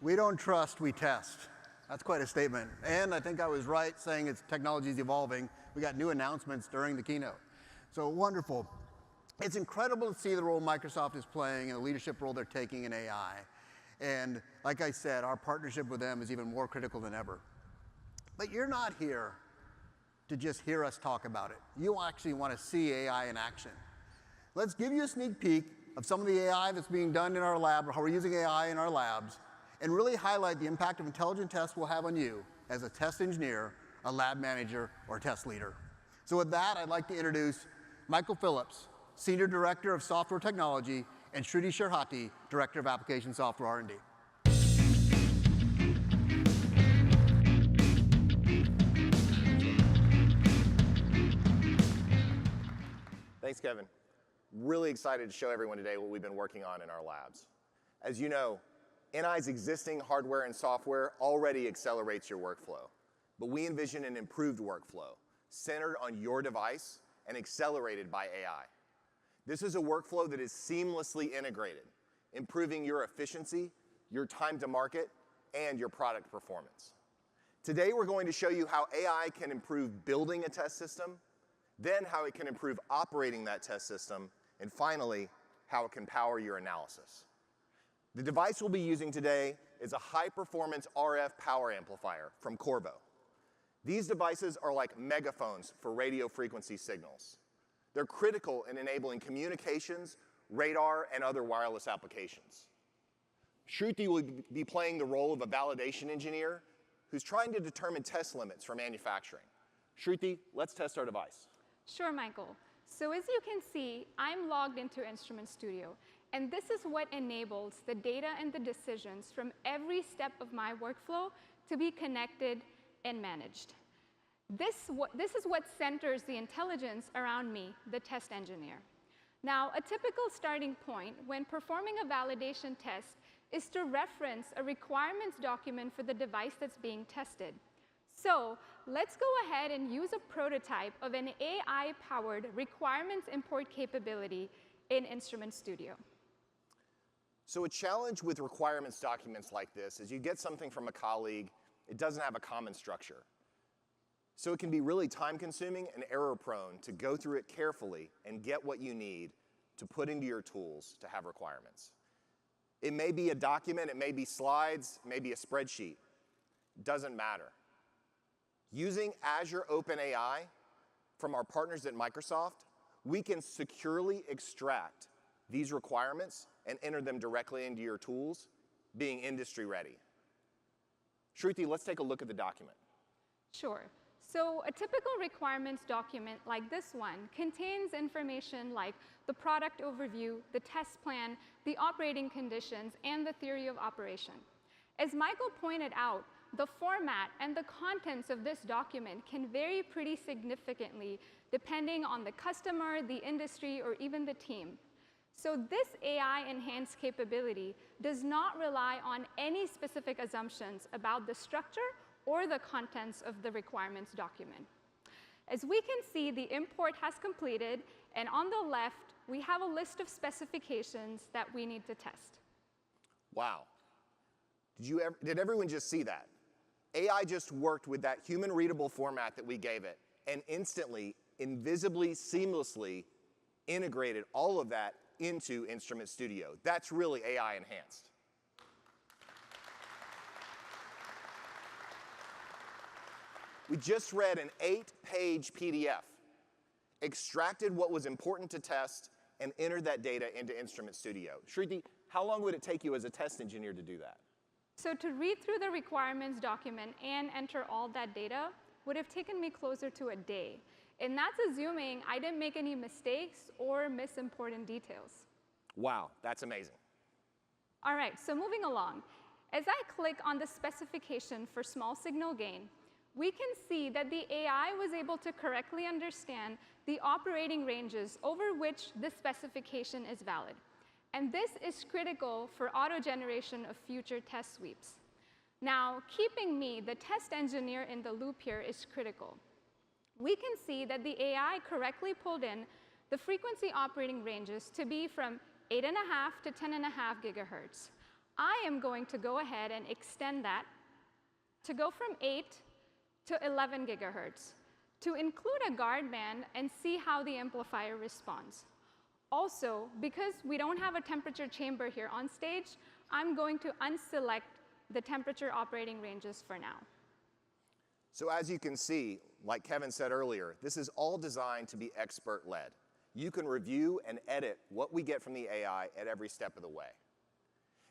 We don't trust, we test. That's quite a statement. And I think I was right saying its technology is evolving. We got new announcements during the keynote. So wonderful. It's incredible to see the role Microsoft is playing and the leadership role they're taking in AI. And like I said, our partnership with them is even more critical than ever. But you're not here to just hear us talk about it. You actually want to see AI in action. Let's give you a sneak peek of some of the AI that's being done in our lab, or how we're using AI in our labs, and really highlight the impact of intelligent tests will have on you as a test engineer, a lab manager, or test leader. So with that, I'd like to introduce Michael Phillips, Senior Director of Software Technology, and Shruti Shirhatti, Director of Application Software R&D. Thanks, Kevin. Really excited to show everyone today what we've been working on in our labs. As you know, NI's existing hardware and software already accelerates your workflow, but we envision an improved workflow centered on your device and accelerated by AI. This is a workflow that is seamlessly integrated, improving your efficiency, your time to market, and your product performance. Today, we're going to show you how AI can improve building a test system, then how it can improve operating that test system, and finally, how it can power your analysis. The device we'll be using today is a high-performance RF power amplifier from Qorvo. These devices are like megaphones for radio frequency signals. They're critical in enabling communications, radar, and other wireless applications. Shruti will be playing the role of a validation engineer who's trying to determine test limits for manufacturing. Shruti, let's test our device. Sure, Michael. So as you can see, I'm logged into Instrument Studio, and this is what enables the data and the decisions from every step of my workflow to be connected and managed. This is what centers the intelligence around me, the test engineer. Now, a typical starting point when performing a validation test is to reference a requirements document for the device that's being tested. So let's go ahead and use a prototype of an AI-powered requirements import capability in Instrument Studio. So a challenge with requirements documents like this is you get something from a colleague, it doesn't have a common structure. So it can be really time-consuming and error-prone to go through it carefully and get what you need to put into your tools to have requirements. It may be a document, it may be slides, it may be a spreadsheet. It doesn't matter. Using Azure OpenAI from our partners at Microsoft, we can securely extract these requirements and enter them directly into your tools, being industry ready. Shruti, let's take a look at the document. Sure. So a typical requirements document like this one contains information like the product overview, the test plan, the operating conditions, and the theory of operation. As Michael pointed out, the format and the contents of this document can vary pretty significantly depending on the customer, the industry, or even the team. So this AI-enhanced capability does not rely on any specific assumptions about the structure or the contents of the requirements document. As we can see, the import has completed, and on the left, we have a list of specifications that we need to test. Wow. Did everyone just see that? AI just worked with that human-readable format that we gave it and instantly, invisibly, seamlessly integrated all of that into Instrument Studio. That's really AI enhanced. We just read an 8-page PDF, extracted what was important to test, and entered that data into Instrument Studio. Shruti, how long would it take you as a test engineer to do that? So to read through the requirements document and enter all that data would have taken me closer to a day. And that's assuming I didn't make any mistakes or miss important details. Wow, that's amazing. All right, so moving along. As I click on the specification for small signal gain, we can see that the AI was able to correctly understand the operating ranges over which this specification is valid. And this is critical for auto-generation of future test sweeps. Now, keeping me, the test engineer, in the loop here is critical. We can see that the AI correctly pulled in the frequency operating ranges to be from 8.5 to 10.5 gigahertz. I am going to go ahead and extend that to go from 8 to 11 gigahertz, to include a guard band and see how the amplifier responds. Also, because we don't have a temperature chamber here on stage, I'm going to unselect the temperature operating ranges for now. So as you can see, like Kevin said earlier, this is all designed to be expert-led. You can review and edit what we get from the AI at every step of the way.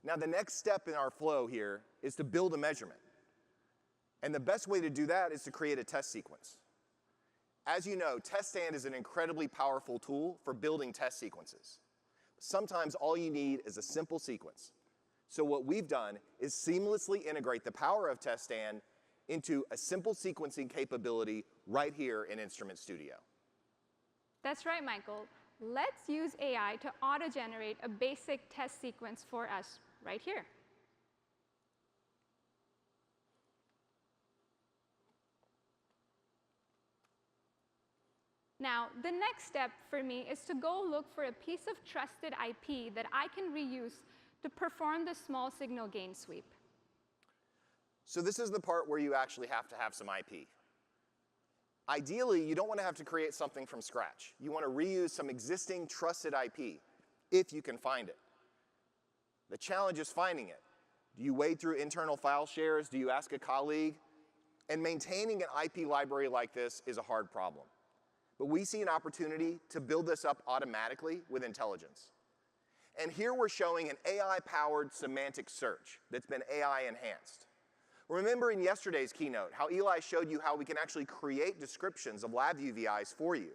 Now, the next step in our flow here is to build a measurement. And the best way to do that is to create a test sequence. As you know, test stand is an incredibly powerful tool for building test sequences. Sometimes all you need is a simple sequence. So what we've done is seamlessly integrate the power of test stand into a simple sequencing capability right here in Instrument Studio. That's right, Michael. Let's use AI to auto-generate a basic test sequence for us right here. Now, the next step for me is to go look for a piece of trusted IP that I can reuse to perform the small signal gain sweep. So this is the part where you actually have to have some IP. Ideally, you don't want to have to create something from scratch. You want to reuse some existing trusted IP, if you can find it. The challenge is finding it. Do you wade through internal file shares? Do you ask a colleague? And maintaining an IP library like this is a hard problem. But we see an opportunity to build this up automatically with intelligence. And here we're showing an AI-powered semantic search that's been AI-enhanced. Remember in yesterday's keynote how Eli showed you how we can actually create descriptions of LabVIEW VIs for you.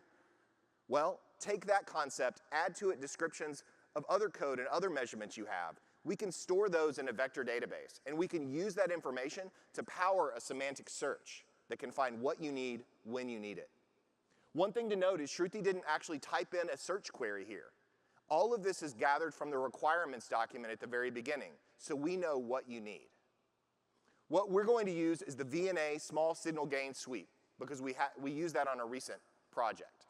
Well, take that concept, add to it descriptions of other code and other measurements you have. We can store those in a vector database, and we can use that information to power a semantic search that can find what you need when you need it. One thing to note is Shruti didn't actually type in a search query here. All of this is gathered from the requirements document at the very beginning, so we know what you need. What we're going to use is the VNA small signal gain sweep, because we used that on a recent project.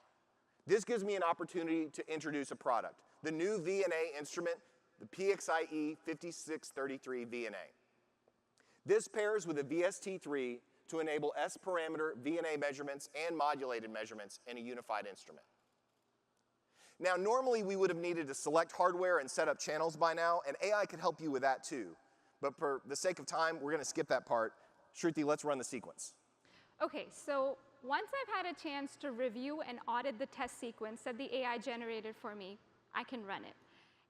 This gives me an opportunity to introduce a product, the new VNA instrument, the PXIe 5633 VNA. This pairs with a VST3 to enable S-parameter VNA measurements and modulated measurements in a unified instrument. Now, normally we would have needed to select hardware and set up channels by now, and AI could help you with that too. But for the sake of time, we're going to skip that part. Shruti, let's run the sequence. OK, so once I've had a chance to review and audit the test sequence that the AI generated for me, I can run it.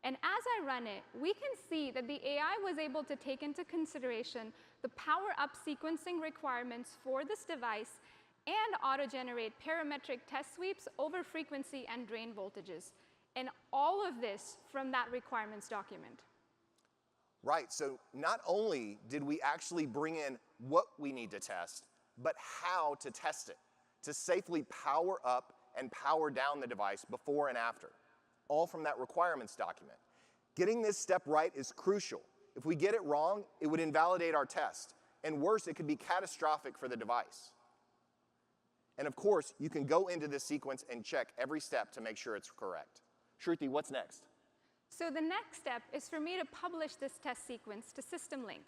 And as I run it, we can see that the AI was able to take into consideration the power-up sequencing requirements for this device and auto-generate parametric test sweeps over frequency and drain voltages. And all of this from that requirements document. Right, so not only did we actually bring in what we need to test, but how to test it, to safely power up and power down the device before and after, all from that requirements document. Getting this step right is crucial. If we get it wrong, it would invalidate our test. And worse, it could be catastrophic for the device. And of course, you can go into this sequence and check every step to make sure it's correct. Shruti, what's next? So the next step is for me to publish this test sequence to SystemLink.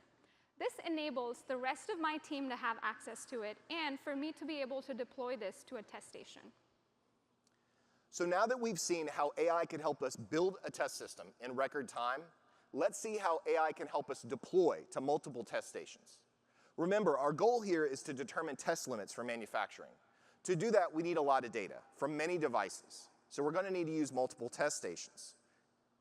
This enables the rest of my team to have access to it and for me to be able to deploy this to a test station. So now that we've seen how AI can help us build a test system in record time, let's see how AI can help us deploy to multiple test stations. Remember, our goal here is to determine test limits for manufacturing. To do that, we need a lot of data from many devices. So we're going to need to use multiple test stations.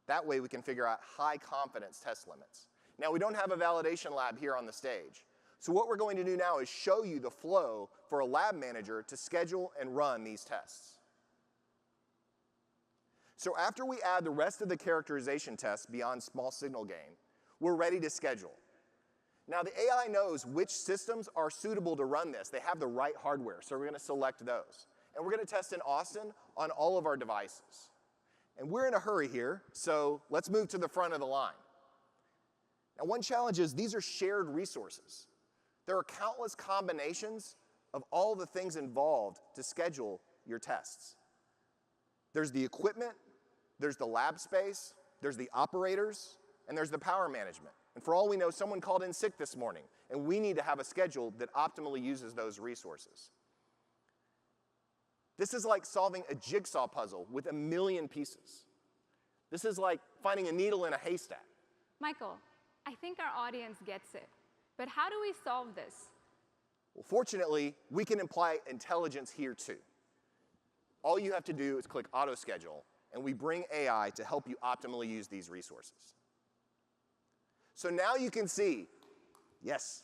That way we can figure out high confidence test limits. Now, we don't have a validation lab here on the stage. So what we're going to do now is show you the flow for a lab manager to schedule and run these tests. So after we add the rest of the characterization tests beyond small signal gain, we're ready to schedule. Now, the AI knows which systems are suitable to run this. They have the right hardware, so we're going to select those. And we're going to test in Austin on all of our devices. And we're in a hurry here, so let's move to the front of the line. Now, one challenge is these are shared resources. There are countless combinations of all the things involved to schedule your tests. There's the equipment, there's the lab space, there's the operators, and there's the power management. And for all we know, someone called in sick this morning, and we need to have a schedule that optimally uses those resources. This is like solving a jigsaw puzzle with 1 million pieces. This is like finding a needle in a haystack. Michael, I think our audience gets it. But how do we solve this? Well, fortunately, we can apply intelligence here too. All you have to do is click Auto Schedule, and we bring AI to help you optimally use these resources. So now you can see, yes.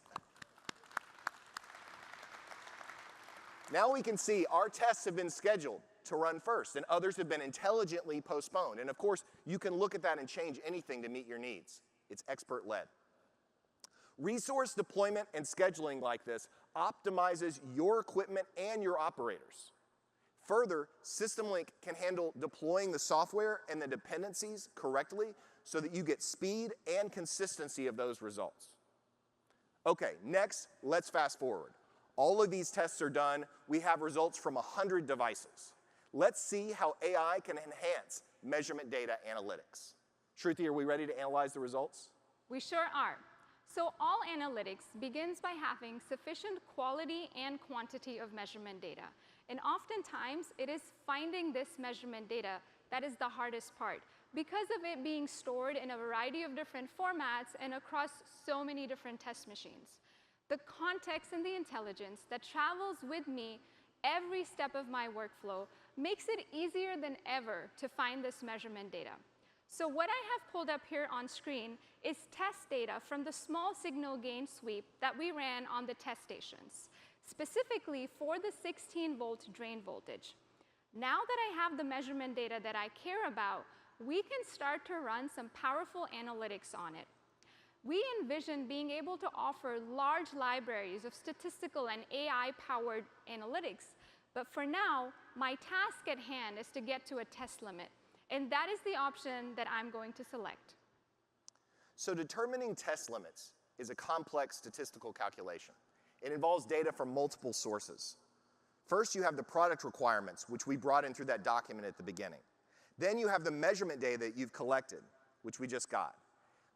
Now we can see our tests have been scheduled to run first, and others have been intelligently postponed. And of course, you can look at that and change anything to meet your needs. It's expert-led. Resource deployment and scheduling like this optimizes your equipment and your operators. Further, SystemLink can handle deploying the software and the dependencies correctly so that you get speed and consistency of those results. Okay, next, let's fast forward. All of these tests are done. We have results from 100 devices. Let's see how AI can enhance measurement data analytics. Shruti, are we ready to analyze the results? We sure are. So all analytics begins by having sufficient quality and quantity of measurement data. And oftentimes, it is finding this measurement data that is the hardest part because of it being stored in a variety of different formats and across so many different test machines. The context and the intelligence that travels with me every step of my workflow makes it easier than ever to find this measurement data. So what I have pulled up here on screen is test data from the small signal gain sweep that we ran on the test stations, specifically for the 16-volt drain voltage. Now that I have the measurement data that I care about, we can start to run some powerful analytics on it. We envision being able to offer large libraries of statistical and AI-powered analytics, but for now, my task at hand is to get to a test limit, and that is the option that I'm going to select. So determining test limits is a complex statistical calculation. It involves data from multiple sources. First, you have the product requirements, which we brought in through that document at the beginning. Then you have the measurement data that you've collected, which we just got.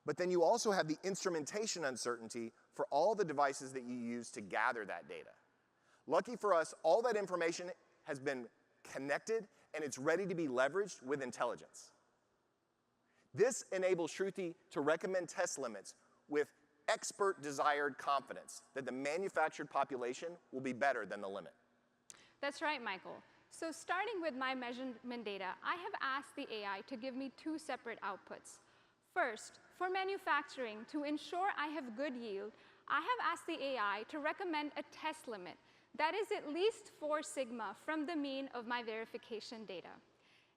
But then you also have the instrumentation uncertainty for all the devices that you use to gather that data. Lucky for us, all that information has been connected and it's ready to be leveraged with intelligence. This enables Shruti to recommend test limits with expert desired confidence that the manufactured population will be better than the limit. That's right, Michael. So starting with my measurement data, I have asked the AI to give me two separate outputs. First, for manufacturing, to ensure I have good yield, I have asked the AI to recommend a test limit that is at least 4 sigma from the mean of my verification data.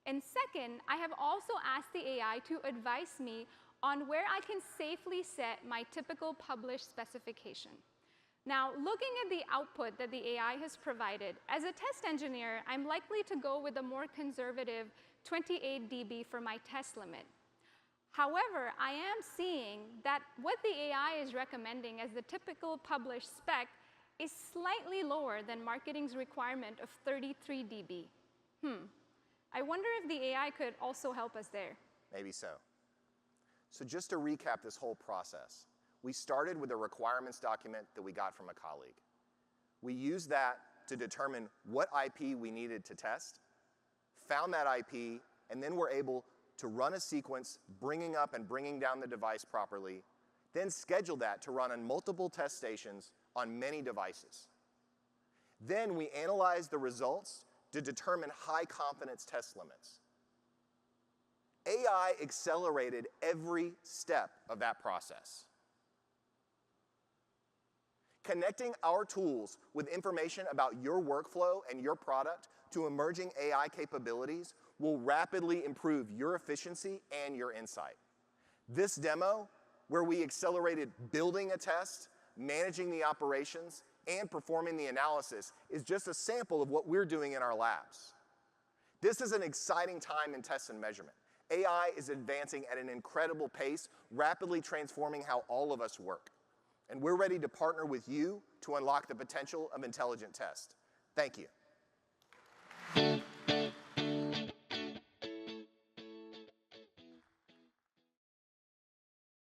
And second, I have also asked the AI to advise me on where I can safely set my typical published specification. Now, looking at the output that the AI has provided, as a test engineer, I'm likely to go with a more conservative 28 dB for my test limit. However, I am seeing that what the AI is recommending as the typical published spec is slightly lower than marketing's requirement of 33 dB. I wonder if the AI could also help us there. Maybe so. So just to recap this whole process, we started with a requirements document that we got from a colleague. We used that to determine what IP we needed to test, found that IP, and then were able to run a sequence, bringing up and bringing down the device properly, then schedule that to run on multiple test stations on many devices. Then we analyzed the results to determine high confidence test limits. AI accelerated every step of that process. Connecting our tools with information about your workflow and your product to emerging AI capabilities will rapidly improve your efficiency and your insight. This demo, where we accelerated building a test, managing the operations, and performing the analysis, is just a sample of what we're doing in our labs. This is an exciting time in test and measurement. AI is advancing at an incredible pace, rapidly transforming how all of us work. And we're ready to partner with you to unlock the potential of intelligent test. Thank you.